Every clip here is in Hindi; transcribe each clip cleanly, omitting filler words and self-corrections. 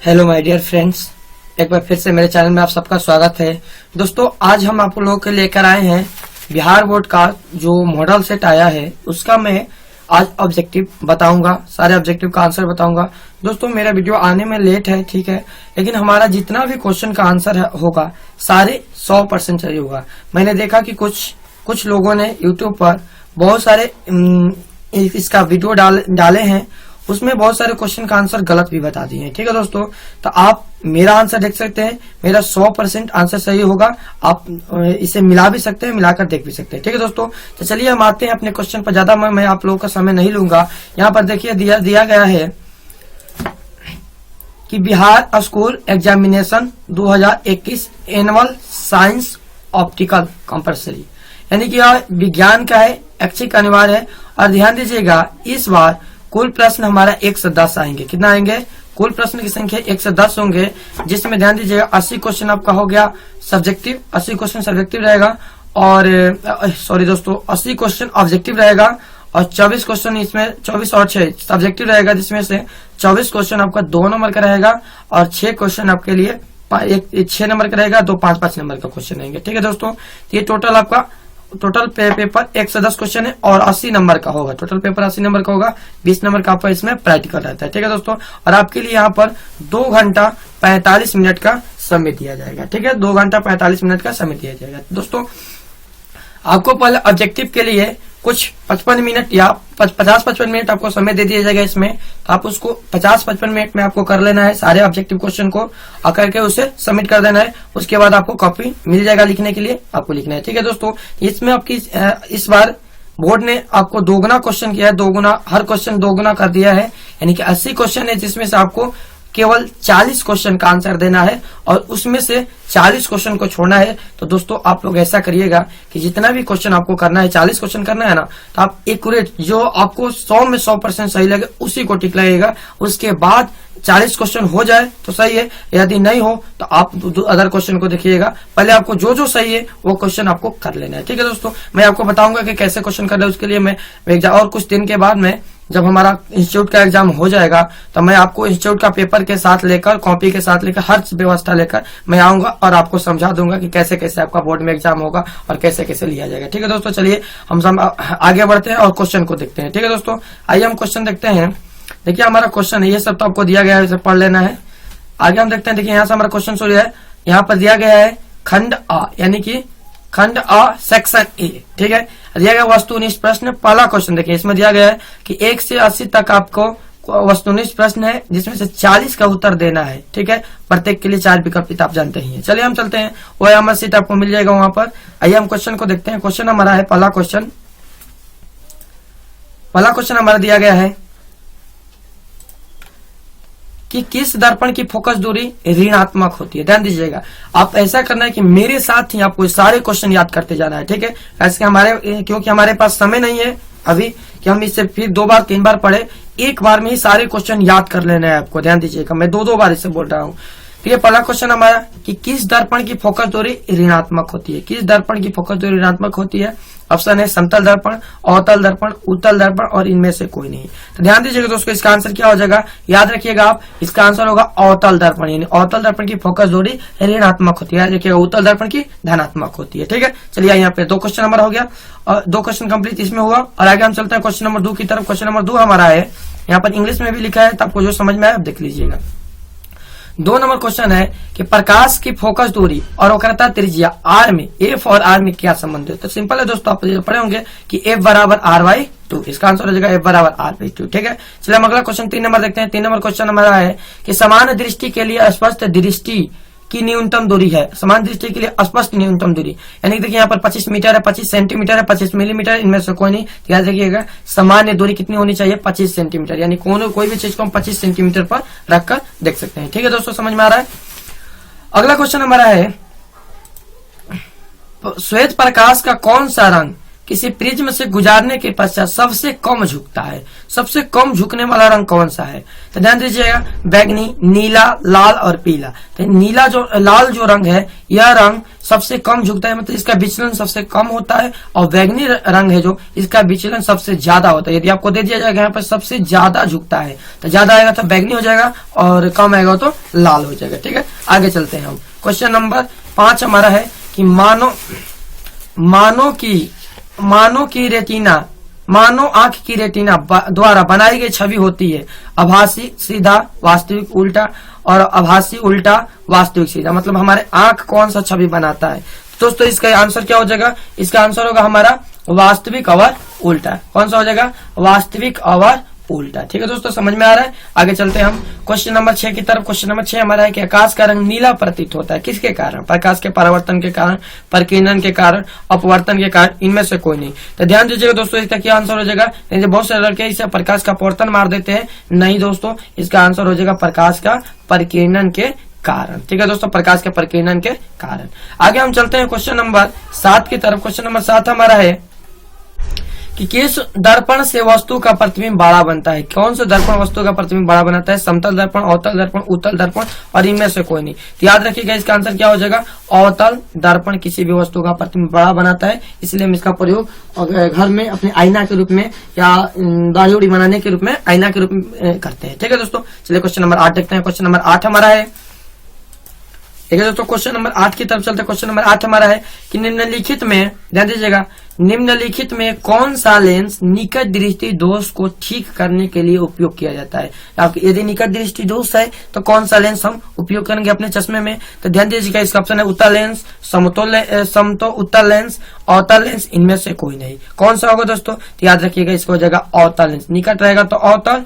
हेलो माय डियर फ्रेंड्स, एक बार फिर से मेरे चैनल में आप सबका स्वागत है। दोस्तों, आज हम आप लोगों के लेकर आए हैं बिहार बोर्ड का जो मॉडल सेट आया है उसका मैं आज ऑब्जेक्टिव बताऊंगा, सारे ऑब्जेक्टिव का आंसर बताऊंगा। दोस्तों, मेरा वीडियो आने में लेट है, ठीक है, लेकिन हमारा जितना भी क्वेश्चन का आंसर होगा सारे 100% सही होगा। मैंने देखा कि कुछ लोगों ने यूट्यूब पर बहुत सारे इसका वीडियो डाले हैं, उसमें बहुत सारे क्वेश्चन का आंसर गलत भी बता दिए हैं। ठीक है दोस्तों, तो आप मेरा आंसर देख सकते हैं, मेरा 100% आंसर सही होगा। आप इसे मिला भी सकते हैं, मिलाकर देख भी सकते हैं। ठीक है दोस्तों, तो चलिए हम आते हैं अपने क्वेश्चन पर। ज्यादा मैं आप लोगों का समय नहीं लूंगा। यहाँ पर देखिए दिया गया है कि Bihar school examination 2021 annual science optical compulsory, यानी कि यह विज्ञान का है, ऐच्छिक अनिवार्य है। और ध्यान दीजिएगा, इस बार कुल प्रश्न हमारा 1 से 10 आएंगे। कितना आएंगे? कुल प्रश्न की संख्या 1 से 10 होंगे, जिसमें ध्यान दीजिएगा 80 क्वेश्चन आपका हो गया सब्जेक्टिव, 80 क्वेश्चन सब्जेक्टिव रहेगा, और सॉरी दोस्तों 80 क्वेश्चन ऑब्जेक्टिव रहेगा, और 24 क्वेश्चन इसमें 24 और 6 सब्जेक्टिव रहेगा, जिसमें से 24 क्वेश्चन आपका 2 नंबर का रहेगा, और 6 क्वेश्चन आपके लिए 6 नंबर का रहेगा, 2 5 नंबर का क्वेश्चन रहेंगे। ठीक है दोस्तों, ये टोटल पेपर 1 से 10 क्वेश्चन है और 80 नंबर का होगा। टोटल पेपर 80 नंबर का होगा, 20 नंबर का आपका इसमें प्रैक्टिकल रहता है। ठीक है दोस्तों, और आपके लिए यहाँ पर 2 घंटा 45 मिनट का समय दिया जाएगा। ठीक है, 2 घंटा 45 मिनट का समय दिया जाएगा। दोस्तों, आपको पहले ऑब्जेक्टिव के लिए कुछ 55 मिनट या 50-55 मिनट आपको समय दे दिया जाएगा इसमें, तो आप उसको 50-55 मिनट में आपको कर लेना है सारे ऑब्जेक्टिव क्वेश्चन को, और करके उसे सबमिट कर देना है। उसके बाद आपको कॉपी मिल जाएगा लिखने के लिए, आपको लिखना है। ठीक है दोस्तों, इसमें आपकी इस बार बोर्ड ने आपको 2 गुना क्वेश्चन किया है, 2 गुना, हर क्वेश्चन 2 गुना कर दिया है, यानी कि 80 क्वेश्चन है, जिसमें से आपको केवल 40 क्वेश्चन का आंसर देना है, और उसमें से 40 क्वेश्चन को छोड़ना है। तो दोस्तों, आप लोग ऐसा करिएगा कि जितना भी क्वेश्चन आपको करना है, 40 क्वेश्चन करना है ना, तो आप एक्यूरेट जो आपको 100 में 100% सही लगे उसी को टिक लगाइएगा। उसके बाद 40 क्वेश्चन हो जाए तो सही है, यदि नहीं हो तो आप अदर क्वेश्चन को देखिएगा। पहले आपको जो सही है वो क्वेश्चन आपको कर लेना है। ठीक है दोस्तों, मैं आपको बताऊंगा कि कैसे क्वेश्चन कर ले, उसके लिए मैं और कुछ दिन के बाद में जब हमारा इंस्टीट्यूट का एग्जाम हो जाएगा तो मैं आपको इंस्टीट्यूट का पेपर के साथ लेकर, कॉपी के साथ लेकर, हर व्यवस्था लेकर मैं आऊंगा और आपको समझा दूंगा कि कैसे कैसे आपका बोर्ड में एग्जाम होगा और कैसे कैसे लिया जाएगा। ठीक है दोस्तों, चलिए हम आगे बढ़ते हैं और क्वेश्चन को देखते हैं। ठीक है दोस्तों, आइए हम क्वेश्चन देखते हैं। देखिए हमारा क्वेश्चन है, ये सब तो आपको दिया गया है, इसे पढ़ लेना है। आगे हम देखते हैं। देखिए यहाँ से हमारा क्वेश्चन शुरू है। यहाँ पर दिया गया है खंड आ, यानी कि खंड आ सेक्शन ए। ठीक है, दिया गया वस्तुनिष्ठ प्रश्न। पहला क्वेश्चन देखिए, इसमें दिया गया है कि 1 से 80 तक आपको वस्तुनिष्ठ प्रश्न है, जिसमें से 40 का उत्तर देना है। ठीक है, प्रत्येक के लिए 4 विकल्प आप जानते ही हैं। चलिए हम चलते हैं, वो अमर सीट आपको मिल जाएगा वहां पर। आइए हम क्वेश्चन को देखते हैं। क्वेश्चन हमारा है, पहला क्वेश्चन हमारा दिया गया है कि किस दर्पण की फोकस दूरी ऋणात्मक होती है। ध्यान दीजिएगा, आप ऐसा करना है कि मेरे साथ ही आपको सारे क्वेश्चन याद करते जाना है। ठीक है, ऐसे क्योंकि हमारे पास समय नहीं है अभी कि हम इसे फिर 2 बार 3 बार पढ़े, एक बार में ही सारे क्वेश्चन याद कर लेना है आपको। ध्यान दीजिएगा, मैं 2 बार इसे बोल रहा हूँ। तो ये पहला क्वेश्चन हमारा कि किस दर्पण की फोकस दूरी ऋणात्मक होती है। किस दर्पण की फोकस दूरी ऋणात्मक होती है? ऑप्शन है समतल दर्पण, अवतल दर्पण, उत्तल दर्पण, और इनमें से कोई नहीं। तो ध्यान दीजिएगा दोस्तों, इसका आंसर क्या हो जाएगा, याद रखिएगा आप, इसका आंसर होगा अवतल दर्पण। यानी अवतल दर्पण की फोकस दूरी ऋणात्मक होती है, याद रखिएगा, उत्तल दर्पण की धनात्मक होती है। ठीक है, चलिए यहाँ पे 2 क्वेश्चन हमारा हो गया, और 2 क्वेश्चन कंप्लीट इसमें हुआ। और आगे हम चलते हैं क्वेश्चन नंबर 2 की तरफ। क्वेश्चन नंबर 2 हमारा है, यहाँ पर इंग्लिश में भी लिखा है, तो आपको जो समझ में आए आप देख लीजिएगा। 2 नंबर क्वेश्चन है कि प्रकाश की फोकस दूरी और वक्रता त्रिज्या आर में, एफ और आर में क्या संबंध है। तो सिंपल है दोस्तों, आप पढ़े होंगे कि एफ बराबर R/2, इसका आंसर हो जाएगा एफ बराबर R/2। ठीक है, चलिए हम अगला क्वेश्चन 3 नंबर देखते हैं। 3 नंबर क्वेश्चन हमारा है कि समान दृष्टि के लिए स्पष्ट दृष्टि की न्यूनतम दूरी है। समान दृष्टि के लिए स्पष्ट न्यूनतम दूरी, यानी देखिए यहाँ पर 25 मीटर है, 25 सेंटीमीटर है, 25 मिलीमीटर, इनमें से कोई नहीं। याद रखिएगा, सामान्य दूरी कितनी होनी चाहिए, 25 सेंटीमीटर, यानी कोई भी चीज को हम 25 सेंटीमीटर पर रखकर देख सकते हैं। ठीक है दोस्तों, समझ में आ रहा है। अगला क्वेश्चन हमारा है, श्वेत प्रकाश का कौन सा रंग किसी प्रिज्म से गुजारने के पश्चात सबसे कम झुकता है। सबसे कम झुकने वाला रंग कौन सा है? तो ध्यान दीजिएगा, बैंगनी, नीला, लाल और पीला। तो लाल जो रंग है, यह रंग सबसे कम झुकता है, मतलब इसका विचलन सबसे कम होता है। और बैंगनी रंग है जो, इसका विचलन सबसे ज्यादा होता है। यदि आपको दे दिया जाएगा यहाँ पर सबसे ज्यादा झुकता है, तो ज्यादा आएगा तो बैंगनी हो जाएगा और कम आएगा तो लाल हो जाएगा। ठीक है, आगे चलते हैं हम। क्वेश्चन नंबर 5 हमारा है कि मानो आंख की रेटिना द्वारा बनाई गई छवि होती है आभासी, सीधा, वास्तविक, उल्टा, और आभासी, उल्टा, वास्तविक, सीधा। मतलब हमारे आंख कौन सा छवि बनाता है? दोस्तों इसका आंसर क्या हो जाएगा? इसका आंसर होगा हमारा वास्तविक और उल्टा। कौन सा हो जाएगा? वास्तविक और उल्टा। ठीक है दोस्तों, समझ में आ रहा है? आगे चलते हैं हम क्वेश्चन नंबर 6 की तरफ। क्वेश्चन नंबर 6 हमारा है कि आकाश का रंग नीला प्रतीत होता है, किसके कारण? प्रकाश के परावर्तन के कारण, प्रकीर्णन के कारण, अपवर्तन के कारण, इनमें से कोई नहीं। तो ध्यान दीजिएगा दोस्तों, इसका क्या आंसर हो जाएगा? बहुत सारे लड़के इसे प्रकाश का अपवर्तन मार देते हैं। नहीं दोस्तों, इसका आंसर हो जाएगा प्रकाश का प्रकीर्णन के कारण। ठीक है दोस्तों, प्रकाश के प्रकीर्णन के कारण। आगे हम चलते हैं क्वेश्चन नंबर 7 की तरफ। क्वेश्चन नंबर 7 हमारा है कि किस दर्पण से वस्तु का प्रतिबिंब बड़ा बनता है? कौन सा दर्पण वस्तु का प्रतिबिंब बड़ा बनाता है? समतल दर्पण, अवतल दर्पण, उत्तल दर्पण, और इनमें से कोई नहीं। तो याद रखिएगा, इसका आंसर क्या हो जाएगा? अवतल दर्पण किसी भी वस्तु का प्रतिबिंब बड़ा बनाता है, इसलिए हम इसका प्रयोग घर में अपने आईना के रूप में या दाढ़ी उड़ी बनाने के रूप में आईना के रूप में करते हैं। ठीक है दोस्तों, चलिए क्वेश्चन नंबर 8 देखते हैं। क्वेश्चन नंबर 8 हमारा है, ठीक है दोस्तों, क्वेश्चन नंबर 8 की तरफ चलते हैं। क्वेश्चन नंबर 8 हमारा है कि निम्नलिखित में, ध्यान दीजिएगा, निम्नलिखित में कौन सा लेंस निकट दृष्टि दोष को ठीक करने के लिए उपयोग किया जाता है? यदि निकट दृष्टि दोष है तो कौन सा लेंस हम उपयोग करेंगे अपने चश्मे में? तो ध्यान दीजिएगा, इसका ऑप्शन है उत्तल लेंस, समतल उत्तल लेंस, अवतल लेंस, इनमें से कोई नहीं। कौन सा होगा दोस्तों? तो याद रखिएगा, इसको हो जाएगा अवतल लेंस। निकट रहेगा तो अवतल,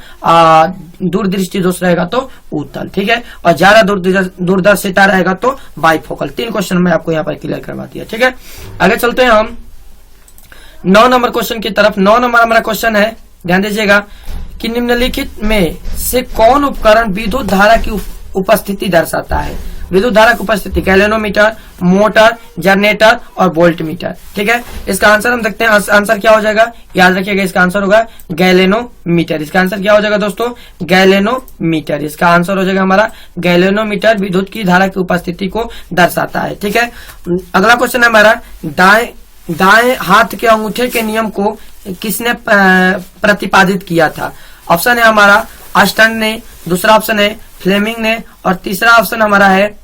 दूरदृष्टि दोष रहेगा तो उत्तल। ठीक है, और ज्यादा दूरदर्शिता रहेगा तो बाइफोकल। 3 क्वेश्चन में आपको यहाँ पर क्लियर करवा दिया। ठीक है, आगे चलते हैं हम 9 नंबर क्वेश्चन की तरफ। 9 नंबर हमारा क्वेश्चन है, ध्यान दीजिएगा, कि निम्नलिखित में से कौन उपकरण विद्युत धारा की उपस्थिति दर्शाता है? विद्युत धारा की उपस्थिति, गैलेनोमीटर, मोटर, जनरेटर और वोल्ट मीटर। ठीक है, इसका आंसर हम देखते हैं। आंसर क्या हो जाएगा? याद रखिएगा, इसका आंसर होगा गैलेनोमीटर। इसका आंसर क्या हो जाएगा दोस्तों? गैलेनोमीटर। इसका आंसर हो जाएगा हमारा गैलेनोमीटर, विद्युत की धारा की उपस्थिति को दर्शाता है। ठीक है, अगला क्वेश्चन है हमारा, दाएं हाथ के अंगूठे के नियम को किसने प्रतिपादित किया था? ऑप्शन है हमारा आइंस्टाइन ने, दूसरा ऑप्शन है फ्लेमिंग ने, और तीसरा ऑप्शन हमारा है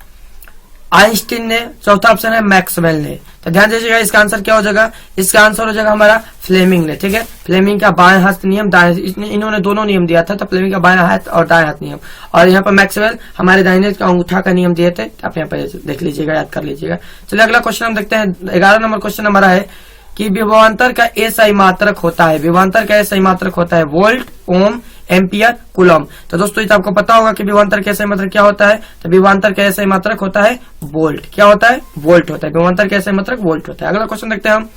आइंस्टीन ने, चौथा ऑप्शन है मैक्सवेल ने। तो ध्यान दीजिएगा, इसका आंसर क्या हो जाएगा? इसका आंसर हो जाएगा हमारा फ्लेमिंग ने। ठीक है, फ्लेमिंग का बाएं हाथ नियम, इन्होंने दोनों नियम दिया था, तो फ्लेमिंग का बाएं हाथ और दाएं हाथ नियम, और यहाँ पर मैक्सवेल हमारे दाहिने का अंगूठा का नियम दिए थे। आप यहाँ पर देख लीजिएगा, याद कर लीजिएगा। चलिए अगला क्वेश्चन हम देखते हैं। 11 नंबर क्वेश्चन हमारा है कि विभवांतर का एसआई मात्रक होता है। विभवांतर का एसआई मात्रक होता है वोल्ट, ओम, एम्पियर, कूलम। तो दोस्तों ये तो आपको पता होगा कि विभवांतर का एसआई मात्रक क्या होता है? तो विभवांतर का एसआई मात्रक होता है वोल्ट। क्या होता है? वोल्ट होता है। विभवांतर का एसआई मात्रक वोल्ट होता है। अगला क्वेश्चन देखते हैं हम,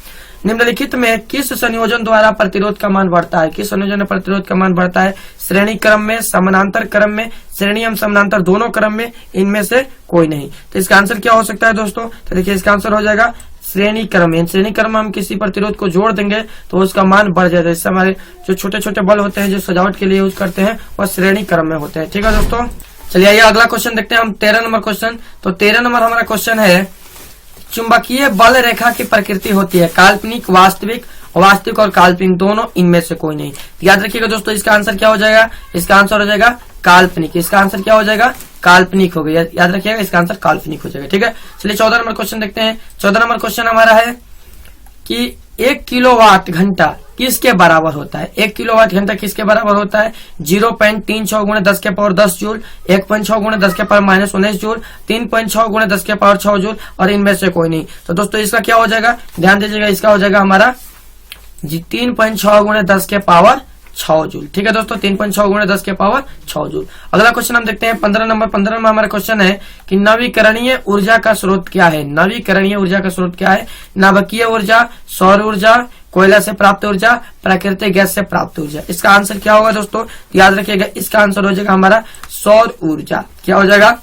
निम्नलिखित में किस संयोजन द्वारा प्रतिरोध का मान बढ़ता है? किस संयोजन में प्रतिरोध का मान बढ़ता है? श्रेणी क्रम में, समानांतर क्रम में, श्रेणी एवं समानांतर दोनों क्रम में, इनमें से कोई नहीं। तो इसका आंसर क्या हो सकता है दोस्तों? तो देखिए, इसका आंसर हो जाएगा श्रेणी क्रम में। श्रेणी क्रम में हम किसी प्रतिरोध को जोड़ देंगे तो उसका मान बढ़ जाएगा। इससे हमारे जो छोटे छोटे बल्ब होते हैं जो सजावट के लिए यूज करते हैं वह श्रेणी क्रम में होते हैं। ठीक है दोस्तों, चलिए आइए अगला क्वेश्चन देखते हैं हम। 13 नंबर क्वेश्चन। तो 13 नंबर हमारा क्वेश्चन है, चुंबकीय बल रेखा की प्रकृति होती है काल्पनिक, वास्तविक, वास्तविक और काल्पनिक दोनों, इनमें से कोई नहीं। याद रखिएगा दोस्तों, इसका आंसर क्या हो जाएगा? इसका आंसर हो जाएगा काल्पनिक। इसका आंसर क्या हो जाएगा? काल्पनिक हो गया। याद रखिएगा, इसका आंसर काल्पनिक हो जाएगा। ठीक है, चलिए 14 नंबर क्वेश्चन देखते हैं। 14 नंबर क्वेश्चन हमारा है कि 1 किलोवाट घंटा किसके बराबर होता है? 1 किलोवाट घंटा किसके बराबर होता है? 0.36 गुणे 10 के पावर 10 जूल, 1.6 गुणे 10 के पावर -19 जूल, 3.6 गुणे 10 के पावर 6 जूल, और इनमें से कोई नहीं। तो दोस्तों इसका क्या हो जाएगा? ध्यान दीजिएगा, इसका हो जाएगा हमारा 3.6 गुणे 10 के पावर 6 जूल। ठीक है दोस्तों, 3.6 गुणे 10 के पावर 6 जूल। अगला क्वेश्चन हम देखते हैं 15 नंबर। 15 में हमारा क्वेश्चन है कि नवीकरणीय ऊर्जा का स्रोत क्या है? नवीकरणीय ऊर्जा का स्रोत क्या है? नाभिकीय ऊर्जा, सौर ऊर्जा, कोयला से प्राप्त ऊर्जा, प्राकृतिक गैस से प्राप्त ऊर्जा। इसका आंसर क्या होगा दोस्तों? याद रखिएगा, इसका आंसर हो जाएगा हमारा सौर ऊर्जा। क्या हो जाएगा?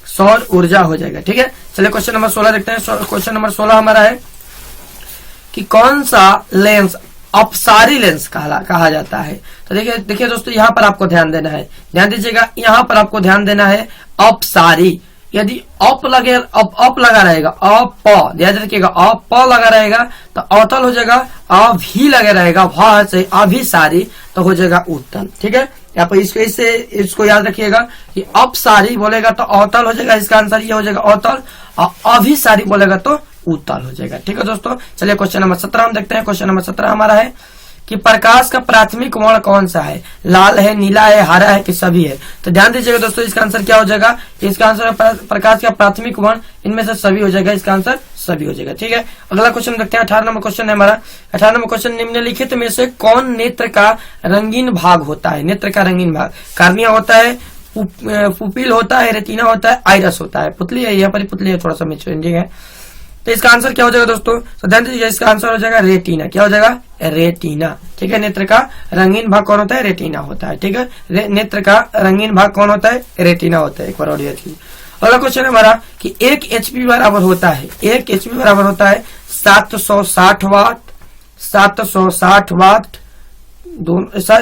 सौर ऊर्जा हो जाएगा। ठीक है, चलिए क्वेश्चन नंबर 16 देखते हैं। क्वेश्चन नंबर 16 हमारा है कि कौन सा लेंस अपसारी लेंस कहा जाता है। तो देखिए दोस्तों, यहाँ पर आपको ध्यान देना है, ध्यान दीजिएगा, यहाँ पर आपको ध्यान देना है अपसारी। यदि अप लगा रहेगा, ध्यान रखिएगा, अप लगा रहेगा तो अवतल हो जाएगा, अभी लगा रहेगा भ से अभिसारी तो हो जाएगा उत्तल। ठीक है, यहाँ पर इसको याद रखिएगा कि अपसारी बोलेगा तो अवतल हो जाएगा, इसका आंसर ये हो जाएगा अवतल, और अभिसारी बोलेगा तो उत्तल हो जाएगा। ठीक है दोस्तों, चलिए क्वेश्चन नंबर 17 हम देखते हैं। क्वेश्चन नंबर 17 हमारा है कि प्रकाश का प्राथमिक वर्ण कौन सा है, लाल है, नीला है, हरा है कि सभी है। तो ध्यान दीजिएगा दोस्तों, इसका आंसर क्या हो जाएगा, इसका आंसर प्रकाश का प्राथमिक वर्ण इनमें से सभी हो जाएगा, इसका आंसर सभी हो जाएगा। ठीक है, अगला क्वेश्चन देखते हैं। 18 नंबर क्वेश्चन है हमारा। 18 नंबर क्वेश्चन, निम्नलिखित में से कौन नेत्र का रंगीन भाग होता है। नेत्र का रंगीन भाग, कार्निया होता है, पुपिल होता है, रेटिना होता है, आइरस होता है। पुतली है, यहाँ पर पुतली है, थोड़ा सा मिसअंडरस्टैंडिंग है। तो इसका आंसर क्या हो जाएगा दोस्तों, तो ध्यान दीजिए, इसका आंसर हो जाएगा रेटिना। क्या हो जाएगा, रेटिना। ठीक है, नेत्र का रंगीन भाग कौन होता है, रेटिना होता है। ठीक है, नेत्र का रंगीन भाग कौन होता है, रेटिना होता है। एक बार और याद कीजिए। अगला क्वेश्चन है हमारा कि 1 HP बराबर होता है, 1 HP बराबर होता है 760 वाट, 760 वाट,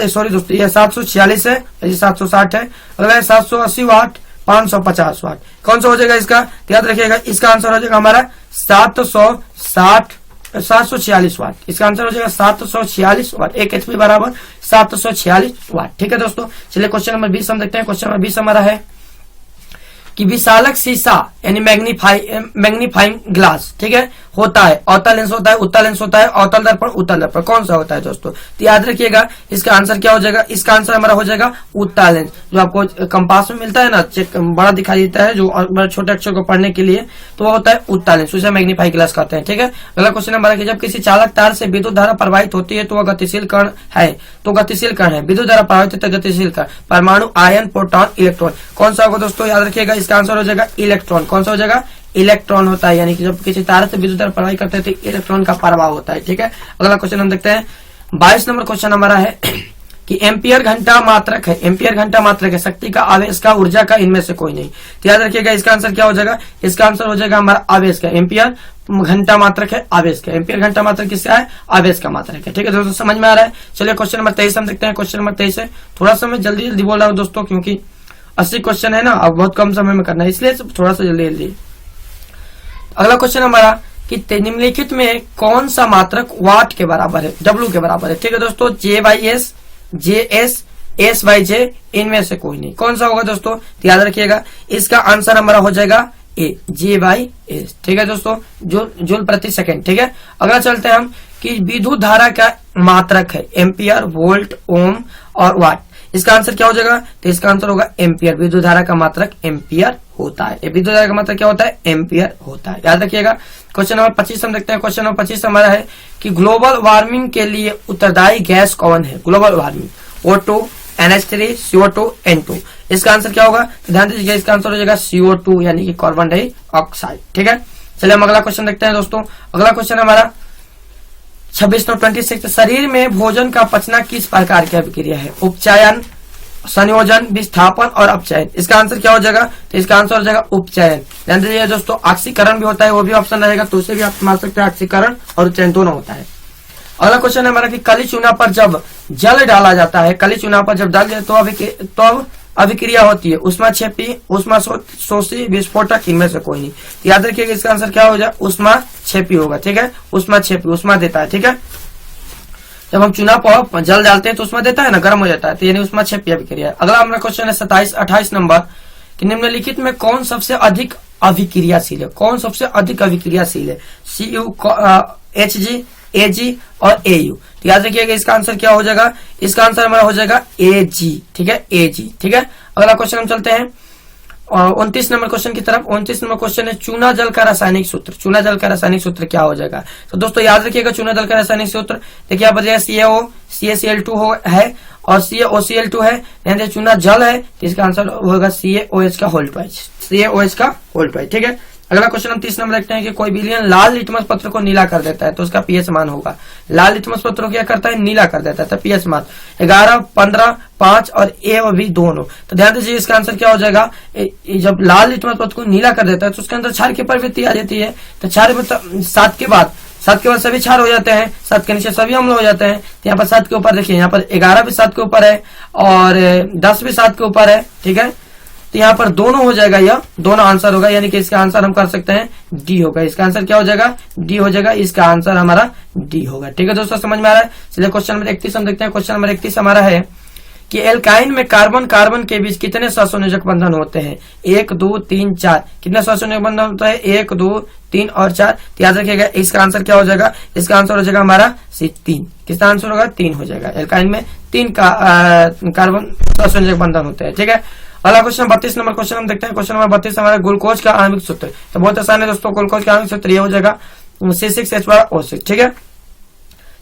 सॉरी दोस्तों, ये 746 है, ये 760 है। अगला है 780 वाट, 550 वाट। कौन सा हो जाएगा इसका, याद रखिएगा, इसका आंसर हो जाएगा हमारा 746 वाट। इसका आंसर हो जाएगा 746 वाट। 1 HP बराबर 746 वाट। ठीक है दोस्तों, चलिए क्वेश्चन नंबर 20 हम देखते हैं। क्वेश्चन नंबर 20 हमारा है कि विशालक शीशा यानी मैग्नीफाइंग ग्लास, ठीक है, होता है, अवतल लेंस होता है, उत्तल लेंस होता है, अवतल दर्पण, उत्तल दर्पण, कौन सा होता है दोस्तों। तो याद रखिएगा, इसका आंसर क्या हो जाएगा, इसका आंसर हमारा हो जाएगा उत्तल लेंस। जो आपको कंपास में मिलता है ना, बड़ा दिखाई देता है जो छोटे अक्षर को पढ़ने के लिए, तो वो होता है उत्तल लेंस, उसे मैग्नीफाइंग ग्लास कहते हैं। ठीक है, अगला क्वेश्चन हमारा, जब किसी चालक तार से विद्युत धारा प्रवाहित होती है तो वह गतिशील कण है, तो गतिशील कण है, विद्युत धारा प्रवाहित होती है गतिशील कण, परमाणु, आयन, प्रोटॉन, इलेक्ट्रॉन, कौन सा होगा दोस्तों, याद रखिएगा, इसका आंसर हो जाएगा इलेक्ट्रॉन। कौन सा हो जाएगा, इलेक्ट्रॉन होता है, यानी कि जब किसी तार से विद्युत धारा प्रवाहित करते हैं तो इलेक्ट्रॉन का प्रभाव होता है। ठीक है, अगला क्वेश्चन हम देखते हैं। 22 नंबर क्वेश्चन हमारा है कि एम्पियर घंटा मात्रक है, एम्पियर घंटा मात्रक है, शक्ति का, आवेश का, ऊर्जा का, इनमें से कोई नहीं। तो याद रखिएगा, इसका आंसर क्या हो जाएगा, इसका आंसर हो जाएगा हमारा आवेश का। एम्पियर घंटा मात्रक है आवेश का, एम्पियर घंटा मात्रक किसका है, आवेश का मात्रक है। ठीक है दोस्तों, समझ में आ रहा है। चलिए क्वेश्चन नंबर 23 हम देखते हैं। क्वेश्चन नंबर 23 है, थोड़ा सा मैं जल्दी जल्दी बोल रहा हूँ दोस्तों, क्योंकि 80 क्वेश्चन है ना, अब बहुत कम समय में करना है, इसलिए थोड़ा सा जल्दी जल्दी। अगला क्वेश्चन हमारा कि निम्नलिखित में कौन सा मात्रक वाट के बराबर है, W के बराबर है। ठीक है दोस्तों, J/S, JS, S/J, इनमें से कोई नहीं। कौन सा होगा दोस्तों, तो याद रखिएगा, इसका आंसर हमारा हो जाएगा A, J/S। ठीक है दोस्तों, जूल प्रति सेकेंड। ठीक है, अगला चलते हैं हम कि विद्युत धारा का मात्रक है, एम्पियर, वोल्ट, ओम और वाट। इसका आंसर क्या हो जाएगा, तो इसका आंसर होगा एम्पियर। विद्युत धारा का मात्रक एम्पियर होता है, विद्युत धारा का मात्रक क्या होता है, एम्पियर होता है, याद रखिएगा। क्वेश्चन नंबर 25 हम देखते हैं। क्वेश्चन नंबर 25 हमारा है कि ग्लोबल वार्मिंग के लिए उत्तरदायी गैस कौन है। Global warming, O2, NH3, CO2, N2। इसका आंसर क्या होगा, तो ध्यान दीजिएगा, इसका आंसर हो जाएगा CO2 यानी कि कार्बन डाइऑक्साइड। ठीक है, चलिए हम अगला क्वेश्चन देखते हैं दोस्तों। अगला क्वेश्चन हमारा 26 शरीर में भोजन का पचना किस प्रकार की अभिक्रिया है, उपचयन, संयोजन, विस्थापन और अपचयन। इसका आंसर क्या हो जाएगा, तो इसका आंसर हो जाएगा उपचयन। ध्यान दीजिए दोस्तों, ऑक्सीकरण भी होता है, वो भी ऑप्शन रहेगा, तो उसे भी आप मान सकते हैं, ऑक्सीकरण और उपचयन दोनों होता है। अगला क्वेश्चन है हमारा कि कली चूना पर जब जल डाला जाता है, कली चूना पर जब डाल तो अभिक्रिया होती है, उष्मा क्षेपी, उष्मा शोषी, विस्फोटक, इनमें से कोई नहीं। याद रखिएगा, इसका आंसर क्या हो जाए, उष्मा क्षेपी होगा। ठीक है, उष्मा क्षेपी, उष्मा देता है। ठीक है, जब हम चूना पर जल डालते हैं तो उष्मा देता है ना, गर्म हो जाता है, तो यानी उष्मा क्षेपी अभिक्रिया। अगला हमारा क्वेश्चन है 28 नंबर कि निम्नलिखित में कौन सबसे अधिक अभिक्रियाशील है, कौन सबसे अधिक अभिक्रियाशील है, Cu, Hg, Ag और Au। तो याद रखिएगा, इसका आंसर क्या हो जाएगा, इसका आंसर हमारा हो जाएगा Ag। ठीक है, Ag। ठीक है, अगला क्वेश्चन हम चलते हैं 29 नंबर क्वेश्चन की तरफ। 29 नंबर क्वेश्चन है चूना जल का रासायनिक सूत्र। चूना जल का रासायनिक सूत्र क्या हो जाएगा, तो दोस्तों याद रखिएगा, चूना जल का रासायनिक सूत्र देखिए, आप CaO, CaCl2 है और CaOCl2 है, यानी चूना जल है, तो इसका आंसर होगा CaOH का होल ट्वाइस, CaOH का होल ट्वाइस। ठीक है, अगला क्वेश्चन हम 30 नंबर देखते हैं कि कोई विलयन लाल लिटमस पत्र को नीला कर देता है तो उसका पीएच मान होगा। लाल लिटमस पत्र को क्या करता है, नीला कर देता है, तो पीएच मान 11, 15, 5 और ए और बी दोनों। तो ध्यान दीजिए, इसका आंसर क्या हो जाएगा, जब लाल लिटमस पत्र को नीला कर देता है तो उसके अंदर क्षार की प्रवृत्ति आ जाती है, तो क्षार 7 के बाद 7 के ऊपर सभी क्षार हो जाते हैं, 7 के नीचे सभी अम्ल हो जाते हैं। तो यहाँ पर 7 के ऊपर देखिए, यहाँ पर 11 भी 7 के ऊपर है और 10 भी 7 के ऊपर है, ठीक है। तो यहाँ पर दोनों हो जाएगा, यह दोनों आंसर होगा, यानी कि इसका आंसर हम कर सकते हैं डी होगा। इसका आंसर क्या हो जाएगा? डी हो जाएगा। इसका आंसर हमारा डी होगा, ठीक है दोस्तों, समझ में आ रहा है। चलिए क्वेश्चन नंबर 31 हम देखते हैं। क्वेश्चन नंबर 31 हमारा है कि एल्काइन में कार्बन कार्बन के बीच कितने सहसंयोजक बंधन होते हैं? 1 2 3 4। कितने सहसंयोजक बंधन होता है? 1 2 3 और 4। तो याद रखिएगा इसका आंसर क्या हो जाएगा? इसका आंसर हो जाएगा हमारा सी 3। किसका आंसर होगा? 3 हो जाएगा। एल्काइन में 3 कार्बन सहसंयोजक बंधन होते हैं, ठीक है। अगला क्वेश्चन 32 नंबर क्वेश्चन हम देखते हैं। क्वेश्चन नंबर 32 हमारा ग्लूकोज का आणविक सूत्र। तो बहुत आसान है दोस्तों, ग्लूकोज का आणविक सूत्र ये हो जाएगा C6H12O6, ठीक है।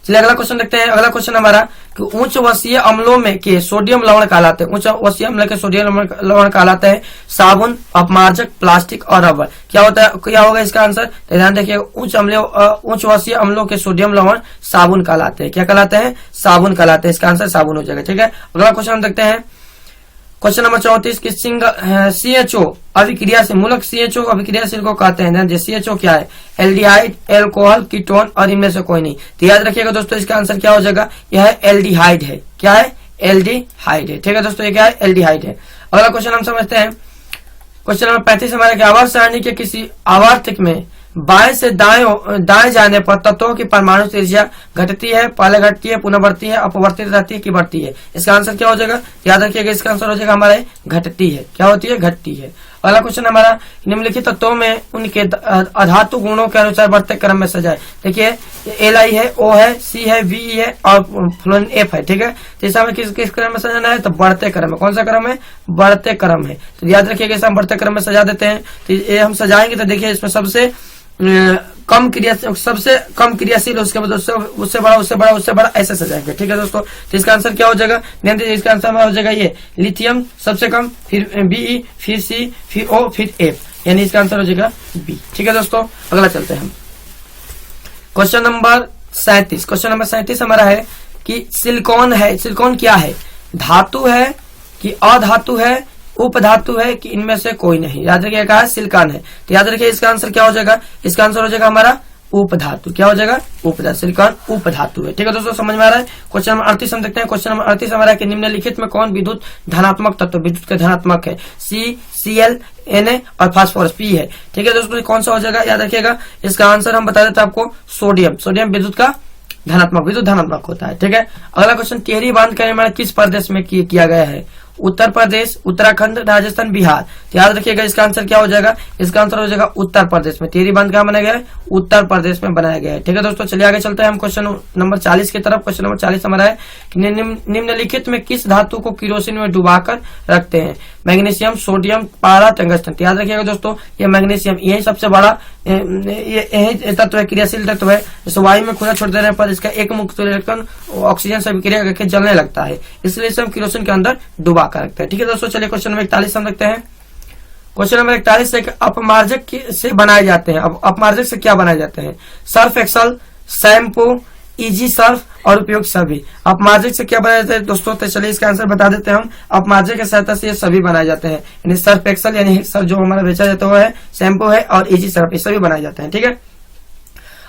चलिए अगला क्वेश्चन देखते हैं। अगला क्वेश्चन हमारा कि उच्च वसीय अम्लों में के सोडियम लवण कहलाते हैं। उच्च वसीय अम्ल के सोडियम लवण कहलाते हैं साबुन, अपमार्जक, प्लास्टिक और रबर। क्या होता है, क्या होगा इसका आंसर? तो ध्यान देखिए, उच्च वसीय अम्लों के सोडियम लवण साबुन कहलाते हैं। क्या कहलाते हैं? साबुन कहलाते हैं। इसका आंसर साबुन हो जाएगा, ठीक है। अगला क्वेश्चन हम देखते हैं। क्वेश्चन नंबर 34 की CHO अभिक्रियाशील मूलक CHO अभिक्रियाशील को कहते हैं। CHO क्या है? एल्डिहाइड, एल्कोहल, कीटोन और इनमें से कोई नहीं। तो याद रखिएगा दोस्तों, इसका आंसर क्या हो जाएगा? यह है एल्डिहाइड है। क्या है? एल्डिहाइड है, ठीक है दोस्तों, ये क्या है? एल्डिहाइड है। अगला क्वेश्चन हम समझते हैं। क्वेश्चन नंबर 35 हमारे आवर्त सारणी के किसी आवर्तक में बाएं से दाएं जाने पर तत्वों की परमाणु त्रिज्या घटती है, पहले घटती है, पुनः बढ़ती है, अपवर्तित रहती है कि बढ़ती है? इसका आंसर क्या हो जाएगा? याद रखिएगा इसका आंसर हो जाएगा हमारा घटती है। क्या होती है? घटती है। अगला क्वेश्चन हमारा निम्नलिखित तत्वों में उनके अधातु गुणों के अनुसार बढ़ते क्रम में सजाए। देखिए Li है, O है, C है, Ve है और फ्लोरीन F है, ठीक है। तो इसे हमें किस क्रम में सजाना है? तो बढ़ते क्रम में। कौन सा क्रम है? बढ़ते क्रम है। तो याद रखिएगा इसे हम बढ़ते क्रम में सजा देते हैं। तो ये हम सजाएंगे तो देखिए इसमें सबसे कम क्रियाशील उसके बाद उससे बड़ा उससे बड़ा उससे बड़ा ऐसे सजाएंगे, ठीक है दोस्तों। तो इसका आंसर क्या हो जाएगा? ध्यान दीजिए, इसका आंसर हो जाएगा ये लिथियम सबसे कम, फिर Be, फिर C, फिर O, फिर F, यानी इसका आंसर हो जाएगा B, ठीक है दोस्तों। अगला चलते हैं हम क्वेश्चन नंबर 37। क्वेश्चन नंबर 37 हमारा है कि सिलिकॉन है। सिलिकॉन क्या है? धातु है कि अधातु है, उपधातु है कि इनमें से कोई नहीं? याद रखिए कहा सिलिकॉन है। तो याद रखिए इसका आंसर क्या हो जाएगा? इसका आंसर हो जाएगा हमारा उपधातु। क्या हो जाएगा? उपधातु। सिलिकॉन उपधातु है, ठीक है दोस्तों, समझ में आ रहा है। क्वेश्चन नंबर 38 हम देखते हैं। क्वेश्चन नंबर 38 हमारा कि निम्नलिखित में कौन विद्युत धनात्मक तत्व, विद्युत के धनात्मक है? Cl, Na और फास्फोरस P है, ठीक है दोस्तों। कौन सा हो जाएगा? याद रखिएगा इसका आंसर हम बता देते हैं आपको, सोडियम। सोडियम विद्युत का विद्युत धनात्मक होता है, ठीक है। अगला क्वेश्चन, टिहरी बांध का निर्माण किस प्रदेश में किया गया है? उत्तर प्रदेश, उत्तराखंड, राजस्थान, बिहार। तो याद रखिएगा इसका आंसर क्या हो जाएगा? इसका आंसर हो जाएगा उत्तर प्रदेश में। टिहरी बांध कहाँ बनाया गया है? उत्तर प्रदेश में बनाया गया है, ठीक है दोस्तों। चलिए आगे चलते हैं हम क्वेश्चन नंबर 40 की तरफ। क्वेश्चन नंबर 40 हमारा है कि निम्नलिखित में किस धातु को किरोसिन में डुबाकर रखते हैं? मैग्नीशियम, सोडियम, पारा, टंगस्टन। तो याद रखिएगा दोस्तों, ये मैग्नीशियम यही सबसे बड़ा यही तत्व है, क्रियाशील तत्व है। इस वायु में खुला छोड़ देने पर इसका एक मुक्त इलेक्ट्रॉन ऑक्सीजन से विक्रिया करके जलने लगता है, इसलिए इसे हम किरोसिन के अंदर डुबा कर रखते हैं, ठीक है दोस्तों। चलिए क्वेश्चन नंबर 41 हम देखते हैं। क्वेश्चन नंबर 41 एक अपमार्जक से बनाए जाते हैं। अब अपमार्जक से क्या बनाए जाते हैं? Surf Excel, shampoo, easy Surf और उपयोग सभी। अपमार्जक से क्या बनाया जाता है दोस्तों? तो चलिए इसका आंसर बता देते हैं हम। अपमार्जक की सहायता से ये सभी बनाए जाते हैं, यानी सर्फ एक्सल यानी सर्फ जो हमारा बेचा जाता है, शैम्पू है और इजी सर्फ, ये सभी बनाए जाते हैं, ठीक है।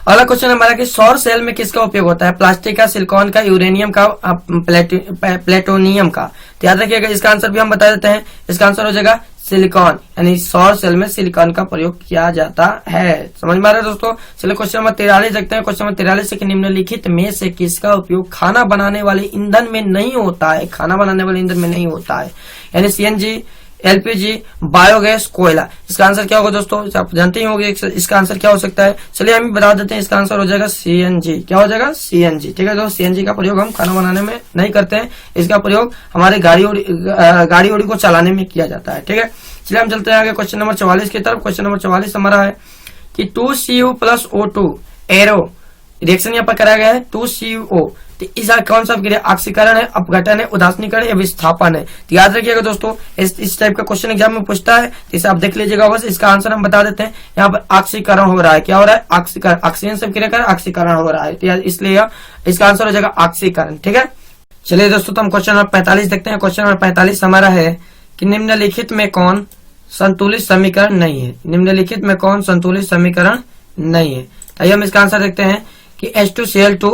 अगला क्वेश्चन हमारा कि सौर सेल में किसका उपयोग होता है? प्लास्टिक का, सिलिकॉन का, यूरेनियम का, प्लेटोनियम का। तो याद रखिएगा इसका आंसर भी हम बता देते हैं। इसका आंसर हो जाएगा सिलिकॉन, यानी सौर सेल में सिलिकॉन का प्रयोग किया जाता है। समझ में आ रहा है दोस्तों। चलिए क्वेश्चन नंबर 43 देखते हैं। क्वेश्चन नंबर 43 से निम्नलिखित में से किसका उपयोग खाना बनाने वाले ईंधन में नहीं होता है? खाना बनाने वाले ईंधन में नहीं होता है, यानी CNG, LPG, बायोगैस, कोयला। इसका आंसर क्या होगा दोस्तों? आप जानते ही होंगे इसका आंसर क्या हो सकता है। चलिए हम बता देते हैं, इसका आंसर हो जाएगा CNG। क्या हो जाएगा? CNG, ठीक है दोस्तों। CNG का प्रयोग हम खाना बनाने में नहीं करते हैं, इसका प्रयोग हमारे गाड़ी उड़ी को चलाने में किया जाता है, ठीक है। चलिए हम चलते हैं आगे क्वेश्चन नंबर 44 की तरफ। क्वेश्चन नंबर 44 हमारा है कि 2Cu+O2 एरो रिएक्शन यहाँ पर कराया गया है 2CO। तो इसका कौन सा क्रिया? ऑक्सीकरण है, अपघटन है, उदासीनीकरण या विस्थापन है? तो याद रखिएगा दोस्तों, इस टाइप का क्वेश्चन एग्जाम में पूछता है, तो इसे आप देख लीजिएगा बस। इसका आंसर हम बता देते हैं, यहाँ पर ऑक्सीकरण हो रहा है। क्या हो रहा है? ऑक्सीकरण, ऑक्सीजन से क्रिया कर ऑक्सीकरण हो रहा है, तो इसलिए इसका आंसर हो जाएगा ऑक्सीकरण, ठीक है। चलिए दोस्तों, तो हम क्वेश्चन नंबर 45 देखते हैं। क्वेश्चन नंबर 45 हमारा है कि निम्नलिखित में कौन संतुलित समीकरण नहीं है? निम्नलिखित में कौन संतुलित समीकरण नहीं है? तो हम इसका आंसर देखते हैं कि H2Cl2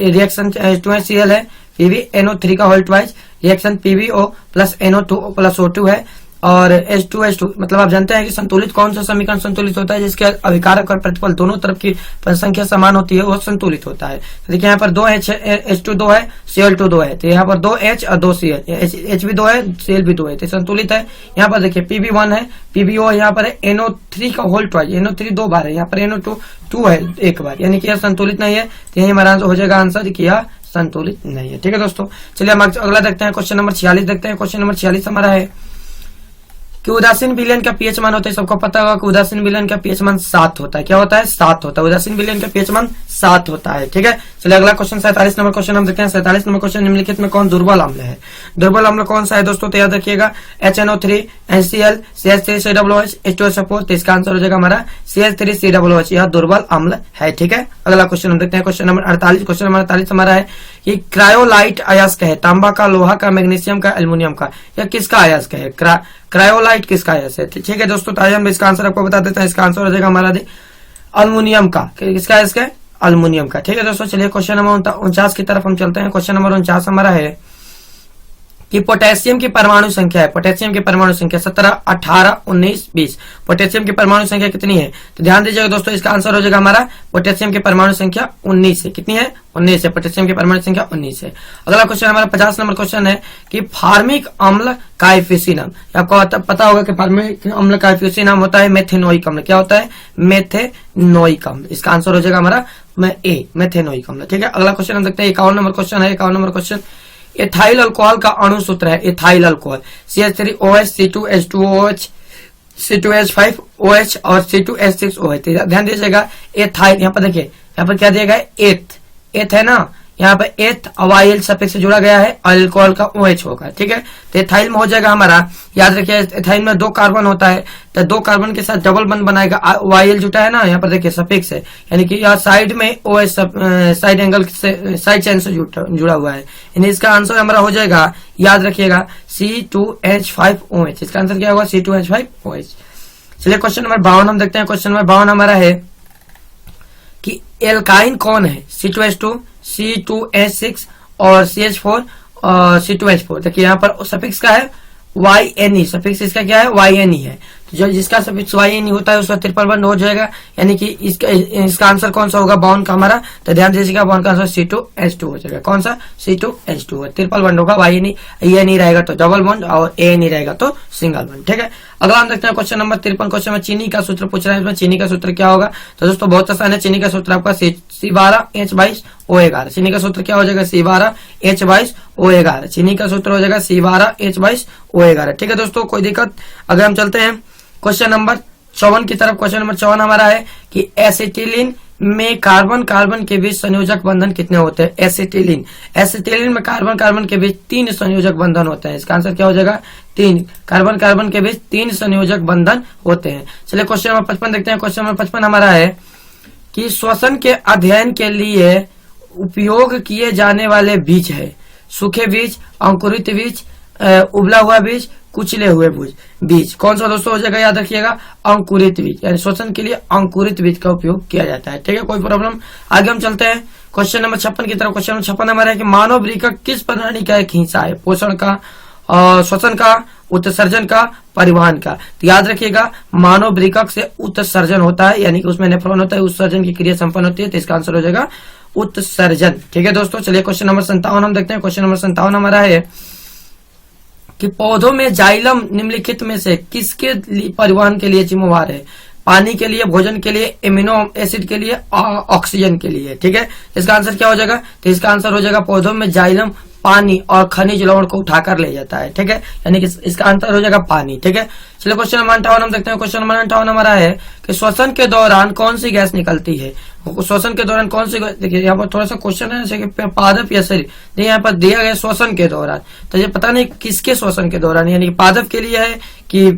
रिएक्शन H2HCl है, PbNO3 का whole twice, reaction PbO plus NO2 plus O2 है, और H2H2 मतलब आप जानते हैं कि संतुलित कौन सा समीकरण संतुलित होता है, जिसके अभिकारक और प्रतिफल दोनों तरफ की संख्या समान होती है, वो संतुलित होता है। तो देखिए यहाँ पर 2H H2 2 है, Cl2 2 है, तो यहाँ पर 2H और 2 Cl, H भी 2 है, Cl भी 2 है, तो संतुलित है। यहाँ पर देखिए Pb 1 है, PbO यहाँ पर है, NO3 का होल ट्वाइस, NO3 2 बार है, यहाँ पर NO2 2 है एक बार, यानी कि यह संतुलित नहीं है। तो यही हमारा हो जाएगा आंसर कि यह संतुलित नहीं है। ठीक है दोस्तों, चलिए हम अगला देखते हैं, क्वेश्चन नंबर 46 देखते हैं। क्वेश्चन नंबर 46 हमारा है कि उदासीन विलयन का पीएच मान होता है, सबको पता होगा कि उदासीन विलयन का पीएच मान 7 होता है। क्या होता है? 7 होता है। उदासीन विलयन का पीएच मान 7 होता है। ठीक है, चलिए अगला क्वेश्चन 47 नंबर क्वेश्चन हम देखते हैं। 47 नंबर क्वेश्चन, निम्नलिखित में कौन दुर्बल अम्ल है? दुर्बल अम्ल कौन सा है दोस्तों? तो याद रखिएगा HNO3, NCl, CH3COOH, H2SO4। तो इसका आंसर हो जाएगा हमारा CH3COOH, यह दुर्बल अम्ल है। ठीक है, अगला क्वेश्चन हम देखते हैं, क्वेश्चन नंबर 48। क्वेश्चन नंबर 48 हमारा है कि क्रायोलाइट अयस्क है, तांबा का, लोहा का, मैग्नीशियम का, एल्युमिनियम का, यह किसका अयस्क है? क्रायोलाइट किसका अयस्क है? ठीक है दोस्तों, तो आइए हम इसका आंसर आपको बता देते हैं। इसका आंसर हो जाएगा हमारा अल्युमिनियम का। किसका अयस्क है? अल्युमिनियम का। ठीक है दोस्तों, चलिए क्वेश्चन नंबर 49 की तरफ हम चलते हैं। क्वेश्चन नंबर 49 हमारा है कि पोटेशियम की परमाणु संख्या है, पोटेशियम की परमाणु संख्या 17, 18, 19, 20। पोटेशियम की परमाणु संख्या कितनी है? तो ध्यान दीजिएगा दोस्तों, इसका आंसर हो जाएगा हमारा पोटेशियम की परमाणु संख्या 19 है। कितनी है? 19 है। पोटेशियम की परमाणु संख्या 19 है। अगला क्वेश्चन हमारा 50 नंबर क्वेश्चन है कि फार्मिक अम्ल काइफिसिनम, आपको पता होगा कि फार्मिक अम्ल काइफिसिनम होता है मेथेनोइक अम्ल। क्या होता है? मेथेनोइक अम्ल। इसका आंसर हो जाएगा हमारा मेथेनोइक अम्ल। ठीक है, अगला क्वेश्चन हम देखते हैं। 51 नंबर क्वेश्चन है। 51 नंबर क्वेश्चन, एथाइल अल्कोहल का अणु सूत्र है, ethyl alcohol CH3OH, C2H2OH, C2H5OH और C2H6OH। ध्यान दीजिएगा, एथाइल, यहाँ पर देखिए, यहाँ पर क्या दिया गया है? एथ है ना, यहाँ पर एथ अवाइल सफिक्स से जुड़ा गया है, अल्कोहल का OH होगा। ठीक है, तो एथाइल में हो जाएगा हमारा, याद रखिए एथाइल में 2 कार्बन होता है, तो 2 कार्बन के साथ डबल बंद बनाएगा, वाइल जुटा है ना, यहाँ पर देखिए सफिक्स है, यानी कि यह साइड में OH साइड एंगल से, साइड चेन से जुड़ा हुआ है, यानी इसका आंसर हमारा हो जाएगा, याद रखिएगा, C2H5OH। इसका आंसर क्या होगा? C2H5OH। चलिए क्वेश्चन नंबर 52 हम देखते हैं। क्वेश्चन नंबर 52 हमारा है कि एल्काइन कौन है? C2H2, C2H6 और CH4 और C2H4। देखिए यहाँ पर सफिक्स का है YNE, सफिक्स इसका क्या है? YNE है। तो जो जिसका सफिक्स YNE होता है उसका ट्रिपल बॉन्ड हो जाएगा, यानी कि इसका आंसर कौन सा होगा बाउंड का हमारा? तो ध्यान दीजिएगा, बाउंड का आंसर C2H2 हो जाएगा। कौन सा? C2H2 है। ट्रिपल बॉन्ड होगा, YNE, ENE रहेगा तो डबल बॉन्ड और ANE रहेगा तो सिंगल बॉन्ड। ठीक है, अगला हम देखते हैं क्वेश्चन नंबर 53। क्वेश्चन में चीनी का सूत्र पूछ रहा है, इसमें चीनी का सूत्र क्या होगा? तो दोस्तों बहुत आसान है, चीनी का सूत्र आपका C12H22O11। चीनी का सूत्र क्या हो जाएगा? C12H22O11। चीनी का सूत्र हो जाएगा C12H22O11। ठीक है दोस्तों, कोई दिक्कत? अगर हम चलते हैं क्वेश्चन नंबर 54 की तरफ। क्वेश्चन नंबर 54 हमारा है कि एसिटिलीन में कार्बन कार्बन के बीच संयोजक बंधन कितने होते हैं? एसिटिलीन, एसिटिलीन में कार्बन कार्बन के बीच 3 संयोजक बंधन होते हैं। इसका आंसर क्या हो जाएगा? 3। कार्बन कार्बन के बीच 3 संयोजक बंधन होते हैं। चलिए क्वेश्चन नंबर 55 देखते हैं। क्वेश्चन नंबर 55 हमारा है कि श्वसन के अध्ययन के लिए उपयोग किए जाने वाले बीज है, सूखे बीज, अंकुरित बीज, उबला हुआ बीज, कुचले हुए बीज। कौन सा दोस्तों हो जाएगा? याद रखिएगा, अंकुरित बीज, यानी श्वसन के लिए अंकुरित बीज का उपयोग किया जाता है। ठीक है, कोई प्रॉब्लम? आगे हम चलते हैं क्वेश्चन नंबर 56 की तरफ। क्वेश्चन नंबर 56 हमारा है कि मानव वृक्क किस प्रणाली का एक हिस्सा है? पोषण का, श्वसन का, उत्सर्जन का, परिवहन का। तो याद रखिएगा, मानव वृक्क से उत्सर्जन होता है, यानी कि उसमें नेफ्रॉन होता है, उत्सर्जन की क्रिया संपन्न होती है, तो इसका आंसर हो जाएगा उत्सर्जन। ठीक है दोस्तों, चलिए क्वेश्चन नंबर 57 हम देखते हैं। क्वेश्चन नंबर 57 हमारा है कि पौधों में जाइलम निम्नलिखित में से किसके परिवहन के लिए जिम्मेवार है? पानी के लिए, भोजन के लिए, एमिनो एसिड के लिए, ऑक्सीजन के लिए। ठीक है, इसका आंसर क्या हो जाएगा? तो इसका आंसर हो जाएगा पौधों में जाइलम पानी और खनिज लवण को उठाकर ले जाता है। ठीक है, यानी कि इसका आंसर हो जाएगा पानी। ठीक है, चलिए क्वेश्चन नंबर 58 हम देखते हैं। क्वेश्चन नंबर 58 हमारा है कि श्वसन के दौरान कौन सी गैस निकलती है? श्वसन के दौरान कौन सी? देखिए यहाँ पर थोड़ा सा क्वेश्चन है, जैसे कि पादप या शरीर, यहाँ पर दिया गया श्वसन के दौरान, तो ये पता नहीं किसके श्वसन के दौरान, यानी कि पादप के लिए है कि